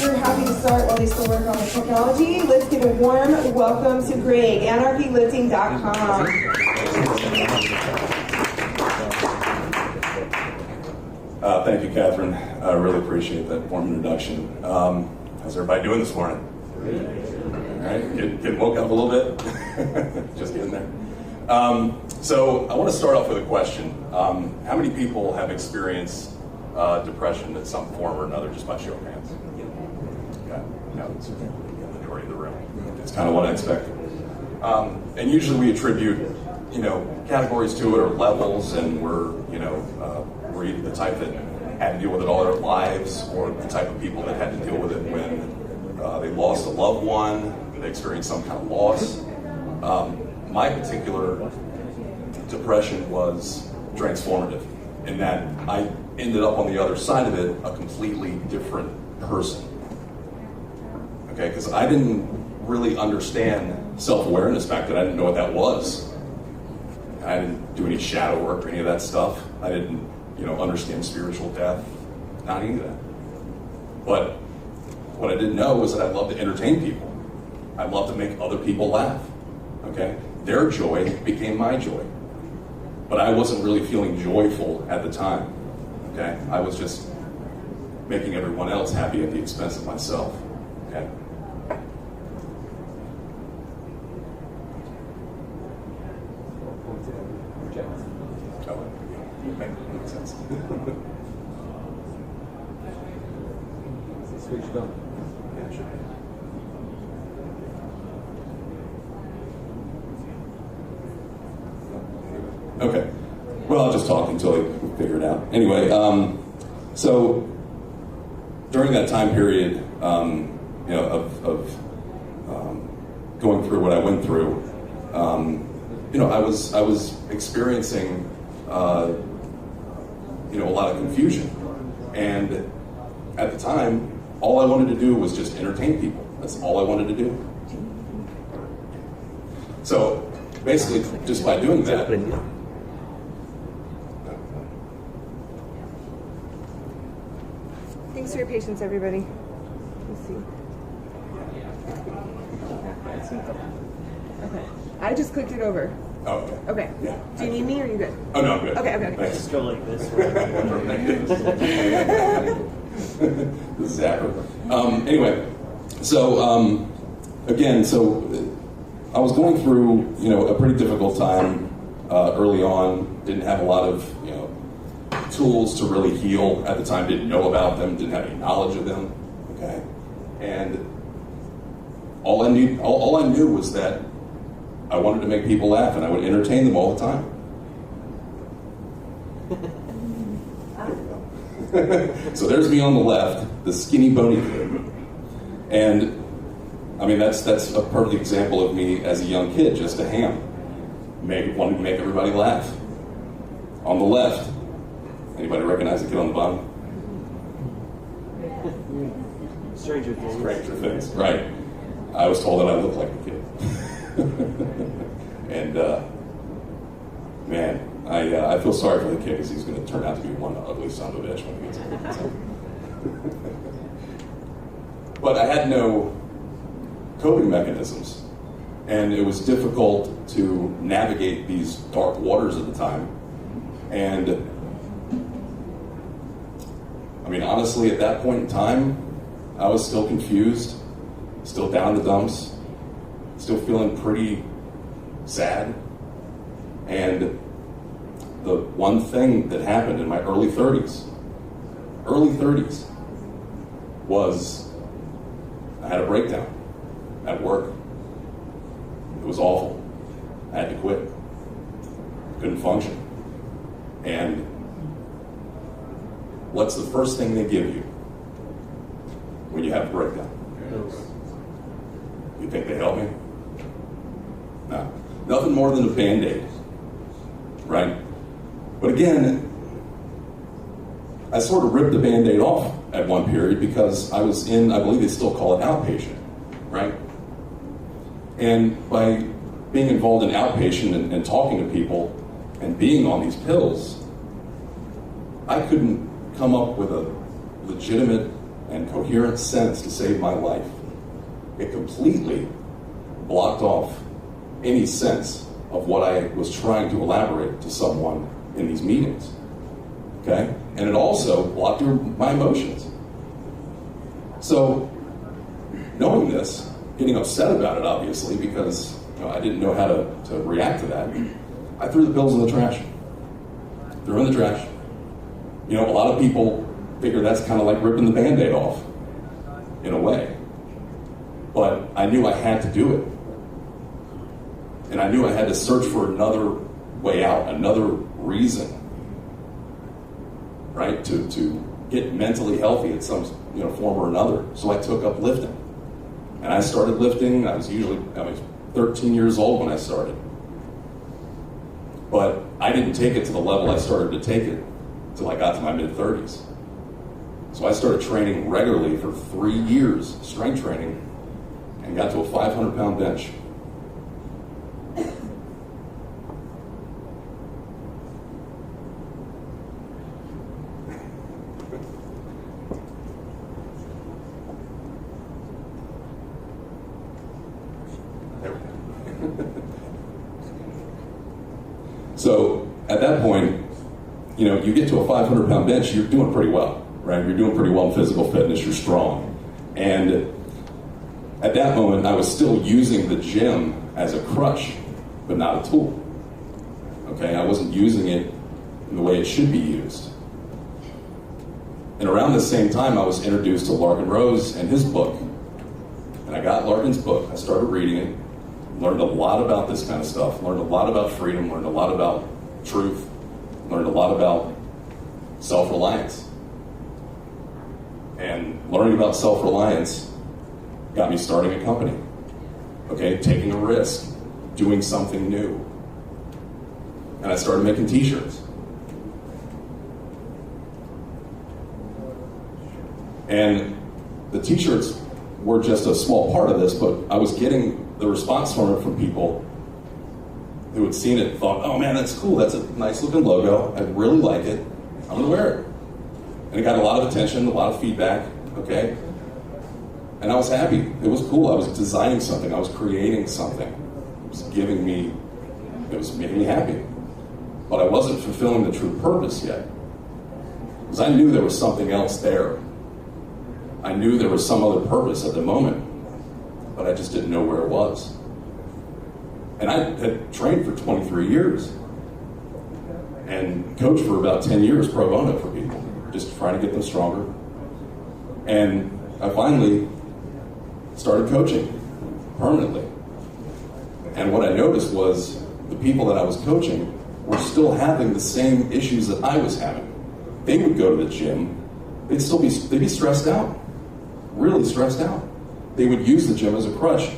super happy to start while they still work on the technology. Let's give a warm welcome to Greg, AnarchyLifting.com. Thank you, Catherine. I really appreciate that warm introduction. How's everybody doing this morning? All right, getting woke up a little bit? Just getting there. So I want to start off with a question. How many people have experienced depression in some form or another, just by show of hands? Okay, no, it's the majority of the room. It's kind of what I expected. And usually we attribute, categories to it or levels, and we're either the type that had to deal with it all their lives, or the type of people that had to deal with it when they lost a loved one, they experienced some kind of loss. My particular depression was transformative in that I ended up on the other side of it a completely different person. Okay, because I didn't really understand self-awareness back then. I didn't know what that was. I didn't do any shadow work or any of that stuff. I didn't, understand spiritual death, not any of that. But what I didn't know was that I loved to entertain people. I loved to make other people laugh. Okay, their joy became my joy. But I wasn't really feeling joyful at the time. Okay, I was just making everyone else happy at the expense of myself. Okay. Makes sense. Switched on. Yeah, sure. Okay. Well, I'll just talk until I figure it out. Anyway, so during that time period, of going through what I went through, I was experiencing, a lot of confusion, and at the time, all I wanted to do was just entertain people. That's all I wanted to do. So basically, just by doing that. Thanks for your patience, everybody. Let's see. Okay. I just clicked it over. Oh, okay. Okay. Yeah. Do you need me or are you good? Oh, no, I'm good. Okay. Thanks. Just go like this. Zapper. Anyway, so again, I was going through, a pretty difficult time early on. Didn't have a lot of, tools to really heal at the time. Didn't know about them. Didn't have any knowledge of them. Okay, and all I knew was that I wanted to make people laugh, and I would entertain them all the time. So there's me on the left, the skinny, bony kid. And, that's a perfect example of me as a young kid, just a ham. Wanted to make everybody laugh. On the left, anybody recognize the kid on the bottom? Stranger Things. Stranger Things, right. I was told that I looked like a kid. And, man, I feel sorry for the kid because he's going to turn out to be one ugly son of a bitch when he gets older. But I had no coping mechanisms, and it was difficult to navigate these dark waters at the time. And, honestly, at that point in time, I was still confused, still down in the dumps, still feeling pretty sad. And the one thing that happened in my early 30s was I had a breakdown at work. It was awful. I had to quit. Couldn't function. And what's the first thing they give you when you have a breakdown? You think they help me? No. Nothing more than a Band-Aid, right? But again, I sort of ripped the Band-Aid off at one period because I was in, I believe they still call it outpatient, right? And by being involved in outpatient and talking to people and being on these pills, I couldn't come up with a legitimate and coherent sense to save my life. It completely blocked off any sense of what I was trying to elaborate to someone in these meetings. Okay? And it also blocked my emotions. So, knowing this, getting upset about it, obviously, because I didn't know how to react to that, I threw the pills in the trash. Threw in the trash. A lot of people figure that's kind of like ripping the Band-Aid off, in a way. But I knew I had to do it. And I knew I had to search for another way out, another reason, right, to get mentally healthy at some form or another. So I took up lifting. And I started lifting. I was 13 years old when I started. But I didn't take it to the level I started to take it until I got to my mid-30s. So I started training regularly for 3 years, strength training, and got to a 500-pound bench. So at that point, you get to a 500-pound bench, you're doing pretty well, right? You're doing pretty well in physical fitness, you're strong. And at that moment, I was still using the gym as a crutch, but not a tool. Okay, I wasn't using it in the way it should be used. And around the same time, I was introduced to Larkin Rose and his book. And I got Larkin's book, I started reading it, learned a lot about this kind of stuff, learned a lot about freedom, learned a lot about truth, learned a lot about self-reliance. And learning about self-reliance got me starting a company. Okay, taking a risk, doing something new. And I started making t-shirts. And the t-shirts were just a small part of this, but I was getting the response from it from people who had seen it and thought, oh man, that's cool, that's a nice looking logo, I really like it, I'm gonna wear it. And it got a lot of attention, a lot of feedback, okay? And I was happy, it was cool, I was designing something, I was creating something. It was making me happy. But I wasn't fulfilling the true purpose yet. Because I knew there was something else there. I knew there was some other purpose at the moment, but I just didn't know where it was. And I had trained for 23 years and coached for about 10 years pro bono for people, just trying to get them stronger. And I finally started coaching permanently. And what I noticed was the people that I was coaching were still having the same issues that I was having. They would go to the gym, they'd be stressed out, really stressed out. They would use the gym as a crutch.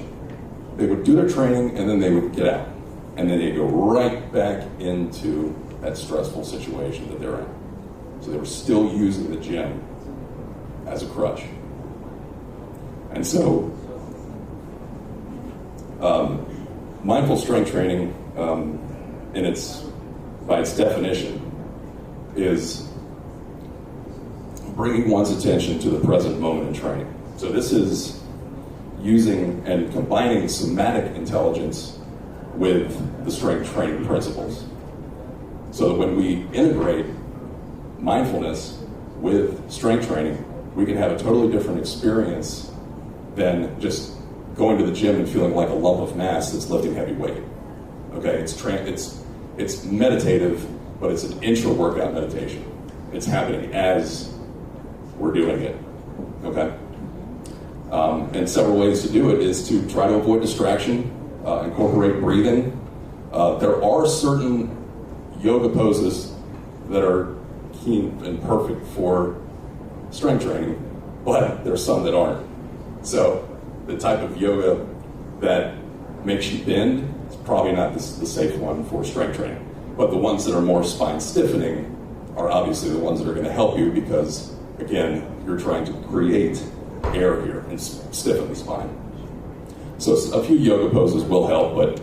They would do their training and then they would get out. And then they'd go right back into that stressful situation that they're in. So they were still using the gym as a crutch. And so, mindful strength training, by its definition, is bringing one's attention to the present moment in training. So this is using and combining somatic intelligence with the strength training principles. So that when we integrate mindfulness with strength training, we can have a totally different experience than just going to the gym and feeling like a lump of mass that's lifting heavy weight. Okay, it's meditative, but it's an intra-workout meditation. It's happening as we're doing it. Okay. And several ways to do it is to try to avoid distraction, incorporate breathing. There are certain yoga poses that are keen and perfect for strength training, but there's some that aren't. So the type of yoga that makes you bend is probably not the safe one for strength training. But the ones that are more spine stiffening are obviously the ones that are going to help you because, again, you're trying to create air here and stiffen the spine. So a few yoga poses will help, but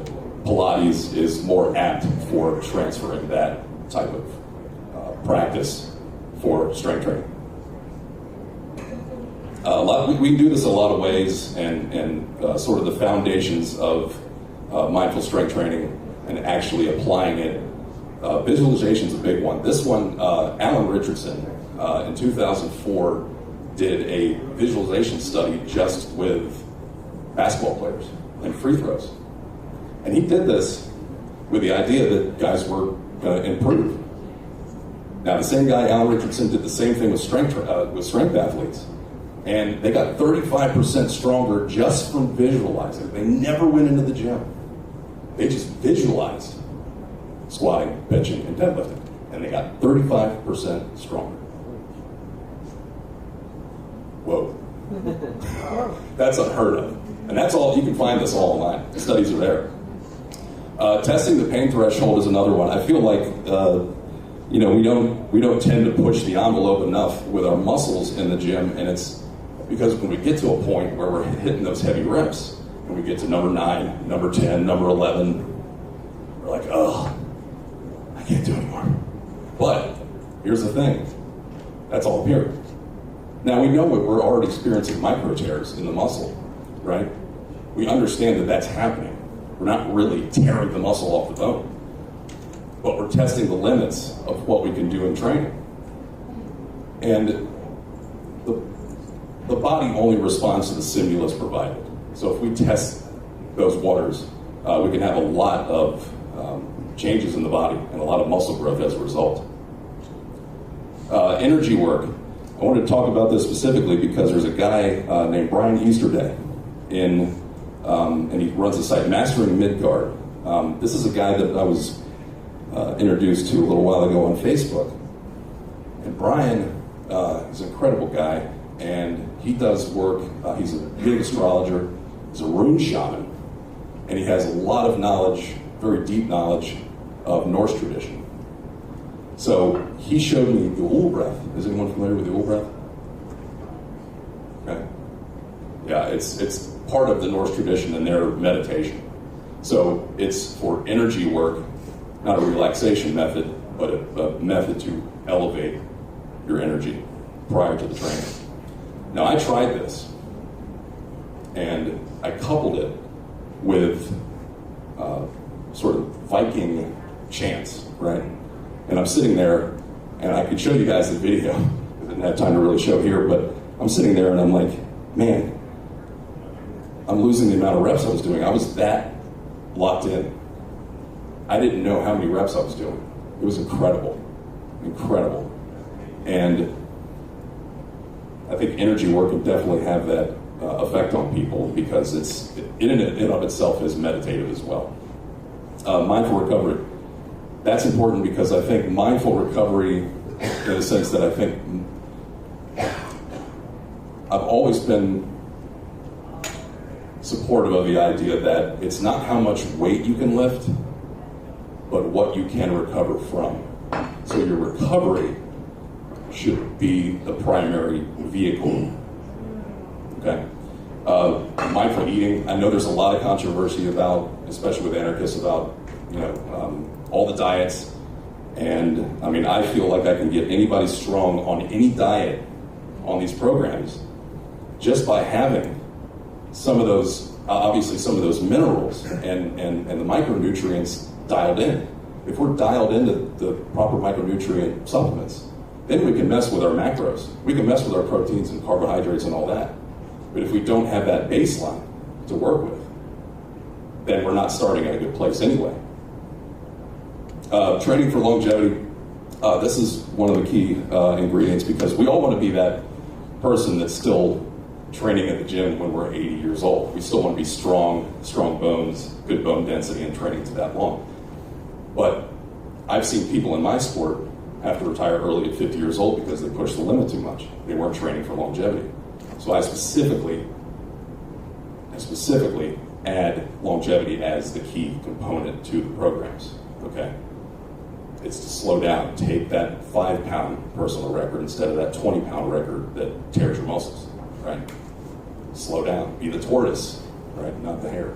Pilates is more apt for transferring that type of practice for strength training. We can do this a lot of ways, and sort of the foundations of mindful strength training and actually applying it. Visualization is a big one. This one, Alan Richardson, in 2004, did a visualization study just with basketball players and free throws. And he did this with the idea that guys were going to improve. Now, the same guy, Alan Richardson, did the same thing with strength athletes. And they got 35% stronger just from visualizing. They never went into the gym. They just visualized squatting, benching, and deadlifting. And they got 35% stronger. Whoa. That's unheard of. And that's all, you can find this all online. The studies are there. Testing the pain threshold is another one. I feel like, we don't tend to push the envelope enough with our muscles in the gym, and it's because when we get to a point where we're hitting those heavy reps, when we get to number 9, number 10, number 11, we're like, oh, I can't do anymore. But here's the thing, that's all here. Now we know we're already experiencing micro tears in the muscle, right? We understand that that's happening. We're not really tearing the muscle off the bone, but we're testing the limits of what we can do in training. And the body only responds to the stimulus provided. So if we test those waters, we can have a lot of changes in the body and a lot of muscle growth as a result. Energy work. I wanted to talk about this specifically because there's a guy named Brian Easterday and he runs the site Mastering Midgard. This is a guy that I was introduced to a little while ago on Facebook. And Brian is an incredible guy, and he does work. He's a big astrologer, he's a rune shaman, and he has a lot of knowledge, very deep knowledge of Norse tradition. So he showed me the Ul breath. Is anyone familiar with the Ul breath? Okay. Yeah, it's part of the Norse tradition and their meditation. So it's for energy work, not a relaxation method, but a method to elevate your energy prior to the training. Now, I tried this, and I coupled it with sort of Viking chants, right? And I'm sitting there, and I could show you guys the video. I didn't have time to really show here, but I'm sitting there, and I'm like, man, I'm losing the amount of reps I was doing. I was that locked in. I didn't know how many reps I was doing. It was incredible. And I think energy work can definitely have that effect on people because it's in and of itself is meditative as well. Mindful recovery. That's important because I think mindful recovery, in a sense that I think I've always been supportive of the idea that it's not how much weight you can lift, but what you can recover from. So your recovery should be the primary vehicle. Okay. Mindful eating. I know there's a lot of controversy about, especially with anarchists, about all the diets. And I mean, I feel like I can get anybody strong on any diet on these programs just by having some of those, obviously some of those minerals and the micronutrients dialed in. If we're dialed into the proper micronutrient supplements, then we can mess with our macros. We can mess with our proteins and carbohydrates and all that. But if we don't have that baseline to work with, then we're not starting at a good place anyway. Training for longevity. This is one of the key ingredients because we all want to be that person that's still training at the gym when we're 80 years old. We still want to be strong bones, good bone density, and training to that long. But I've seen people in my sport have to retire early at 50 years old because they pushed the limit too much. They weren't training for longevity. So I specifically add longevity as the key component to the programs, okay? It's to slow down, take that 5-pound personal record instead of that 20-pound record that tears your muscles, right? Slow down, be the tortoise, right, not the hare.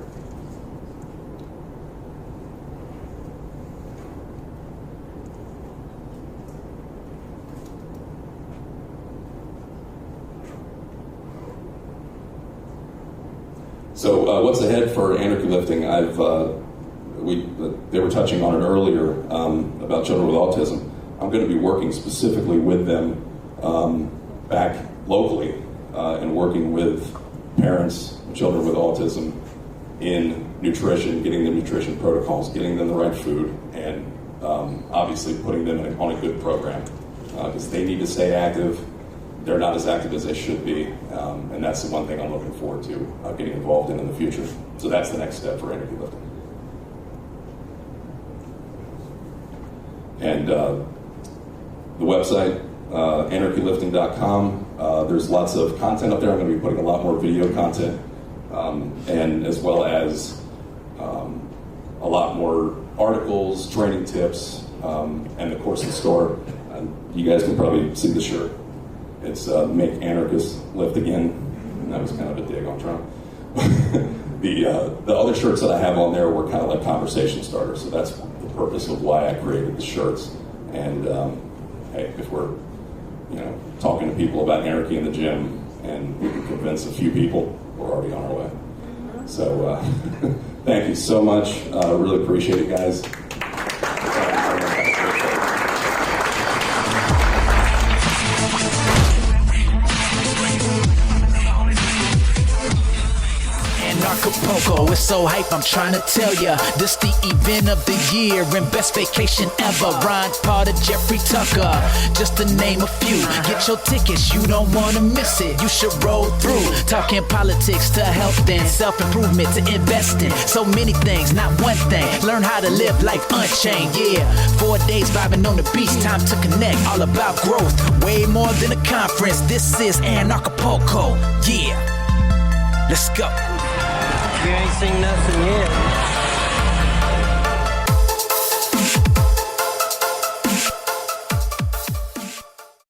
So what's ahead for Anarchy Lifting? They were touching on it earlier about children with autism. I'm going to be working specifically with them back locally and working with parents, children with autism in nutrition, getting them nutrition protocols, getting them the right food, and obviously putting them on a good program because they need to stay active. They're not as active as they should be, and that's the one thing I'm looking forward to getting involved in the future. So that's the next step for Anarchy Lifting. And the website, anarchylifting.com, there's lots of content up there. I'm going to be putting a lot more video content, and as well as a lot more articles, training tips, and of course the store. You guys can probably see the shirt. It's Make Anarchists Lift Again. And that was kind of a dig on Trump. The other shirts that I have on there were kind of like conversation starters. So that's the purpose of why I created the shirts. And hey, if we're talking to people about anarchy in the gym and we can convince a few people, we're already on our way. So thank you so much. Really appreciate it, guys. Anarchapulco, it's so hype, I'm trying to tell ya. This the event of the year and best vacation ever. Ron Potter, Jeffrey Tucker, just to name a few. Get your tickets, you don't wanna miss it. You should roll through. Talking politics to health and self-improvement to investing. So many things, not one thing. Learn how to live life unchained, yeah. 4 days vibing on the beach, time to connect. All about growth, way more than a conference. This is Anarchapulco, yeah. Let's go. You ain't seen nothing yet.